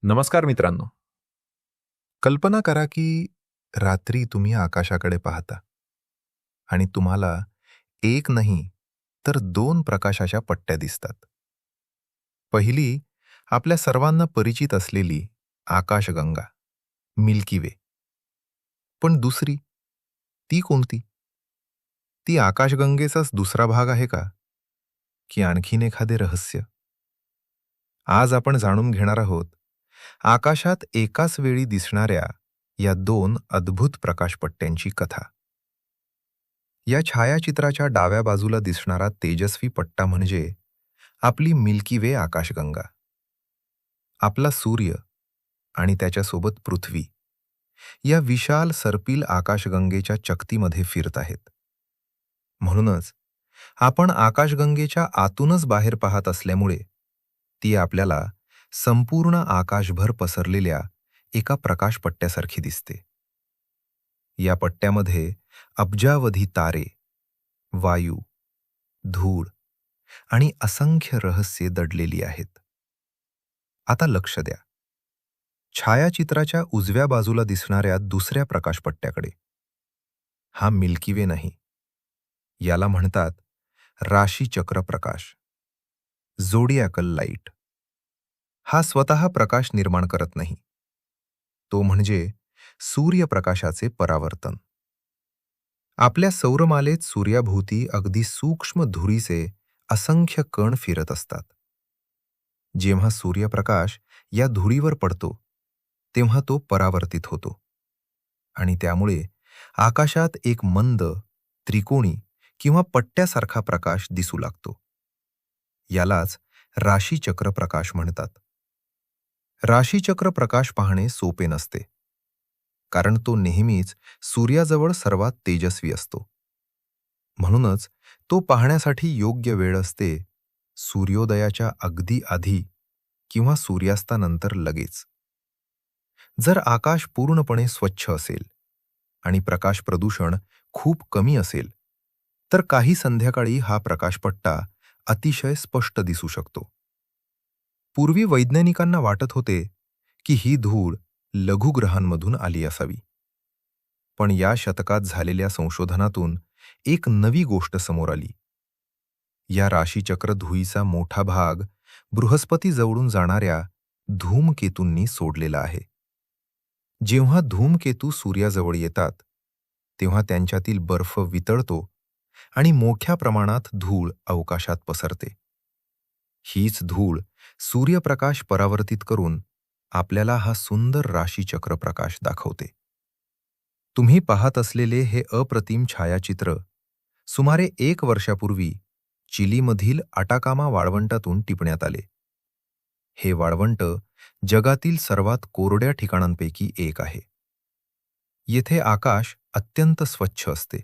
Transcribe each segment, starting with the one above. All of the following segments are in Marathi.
नमस्कार मित्रांनो. कल्पना करा की रात्री तुम्ही आकाशाकडे पाहता आणि तुम्हाला एक नाही तर दोन प्रकाशाच्या पट्ट्या दिसतात. पहिली आपल्या सर्वांना परिचित असलेली आकाशगंगा, मिल्की वे. पण दुसरी, ती कोणती? ती आकाशगंगेचाच दुसरा भाग आहे का? की आणखीन एखादे रहस्य? आज आपण जाणून घेणार आहोत आकाशात एकाच वेळी दिसणाऱ्या या दोन अद्भुत प्रकाशपट्ट्यांची कथा. या छायाचित्राच्या डाव्या बाजूला दिसणारा तेजस्वी पट्टा म्हणजे आपली मिल्की वे आकाशगंगा. आपला सूर्य आणि त्याच्यासोबत पृथ्वी या विशाल सर्पिल आकाशगंगेच्या चकतीमध्ये फिरत आहेत. म्हणूनच आपण आकाशगंगेच्या आतूनच बाहेर पाहत असल्यामुळे ती आपल्याला संपूर्ण आकाशभर पसरलेल्या एका प्रकाशपट्ट्यासारखी दिसते. या पट्ट्यामध्ये अब्जावधी तारे, वायू, धूळ आणि असंख्य रहस्ये दडलेली आहेत. आता लक्ष द्या. छायाचित्राच्या उजव्या बाजूला दिसणाऱ्या दुसऱ्या प्रकाशपट्ट्याकडे. हा मिल्की वे नाही. याला म्हणतात राशीचक्र प्रकाश, झोडियाकल लाईट. हा स्वतः प्रकाश निर्माण करत नाही. तो म्हणजे सूर्यप्रकाशाचे परावर्तन. आपल्या सौरमालेत सूर्याभोवती अगदी सूक्ष्म धुरीचे असंख्य कण फिरत असतात. जेव्हा सूर्यप्रकाश या धुरीवर पडतो तेव्हा तो परावर्तित होतो आणि त्यामुळे आकाशात एक मंद, त्रिकोणी किंवा पट्ट्यासारखा प्रकाश दिसू लागतो. यालाच राशीचक्र प्रकाश म्हणतात. राशीचक्र प्रकाश पाहणे सोपे नसते, कारण तो नेहमीच सूर्याजवळ सर्वात तेजस्वी असतो. म्हणूनच तो पाहण्यासाठी योग्य वेळ असते सूर्योदयाच्या अगदी आधी किंवा सूर्यास्तानंतर लगेच. जर आकाश पूर्णपणे स्वच्छ असेल आणि प्रकाश प्रदूषण खूप कमी असेल तर काही संध्याकाळी हा प्रकाशपट्टा अतिशय स्पष्ट दिसू शकतो. पूर्वी वैज्ञानिकांना वाटत होते की ही धूळ लघुग्रहांमधून आली असावी. पण या शतकात झालेल्या संशोधनातून एक नवी गोष्ट समोर आली. या राशीचक्र धुळीचा मोठा भाग बृहस्पती जवळून जाणाऱ्या धूमकेतूंनी सोडलेला आहे. जेव्हा धूमकेतू सूर्याजवळ येतात तेव्हा त्यांच्यातील बर्फ वितळतो आणि मोठ्या प्रमाणात धूळ अवकाशात पसरते. हीच धूळ सूर्यप्रकाश परावर्तित करून आपल्याला हा सुंदर राशीचक्र प्रकाश दाखवते. तुम्ही पाहत असलेले हे अप्रतिम छायाचित्र सुमारे 1 वर्षापूर्वी चिलीमधील अटाकामा वाळवंटातून टिपण्यात आले. हे वाळवंट जगातील सर्वात कोरड्या ठिकाणांपैकी एक आहे. येथे आकाश अत्यंत स्वच्छ असते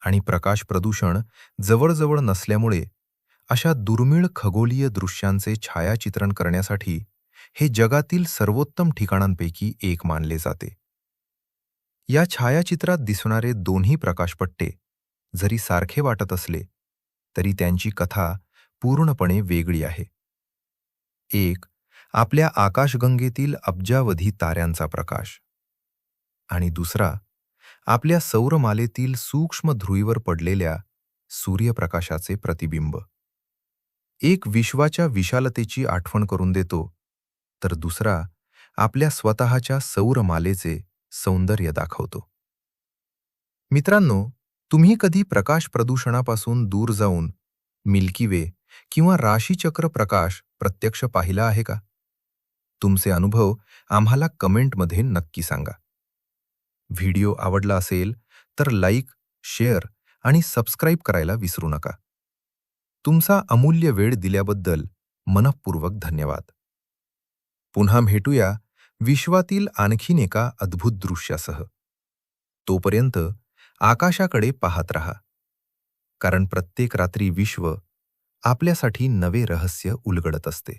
आणि प्रकाश प्रदूषण जवळजवळ नसल्यामुळे अशा दुर्मिळ खगोलीय दृश्यांचे छायाचित्रण करण्यासाठी हे जगातील सर्वोत्तम ठिकाणांपैकी एक मानले जाते. या छायाचित्रात दिसणारे दोन्ही प्रकाशपट्टे जरी सारखे वाटत असले तरी त्यांची कथा पूर्णपणे वेगळी आहे. एक आपल्या आकाशगंगेतील अब्जावधी ताऱ्यांचा प्रकाश आणि दुसरा आपल्या सौरमालेतील सूक्ष्म ध्रुवीवर पडलेल्या सूर्यप्रकाशाचे प्रतिबिंब. एक विश्वाच्या विशालतेची आठवण करून देतो तर दुसरा आपल्या स्वतःच्या सौरमालेचे सौंदर्य दाखवतो. मित्रांनो, तुम्ही कधी प्रकाश प्रदूषणापासून दूर जाऊन मिल्की वे किंवा राशीचक्र प्रकाश प्रत्यक्ष पाहिला आहे का? तुमचे अनुभव आम्हाला कमेंटमध्ये नक्की सांगा. व्हिडिओ आवडला असेल तर लाईक, शेअर आणि सबस्क्राईब करायला विसरू नका. तुमचा अमूल्य वेळ दिल्याबद्दल मनःपूर्वक धन्यवाद. पुन्हा भेटूया विश्वातील आणखीन एका अद्भुत दृश्यासह. तोपर्यंत आकाशाकडे पाहत रहा, कारण प्रत्येक रात्री विश्व आपल्यासाठी नवे रहस्य उलगडत असते.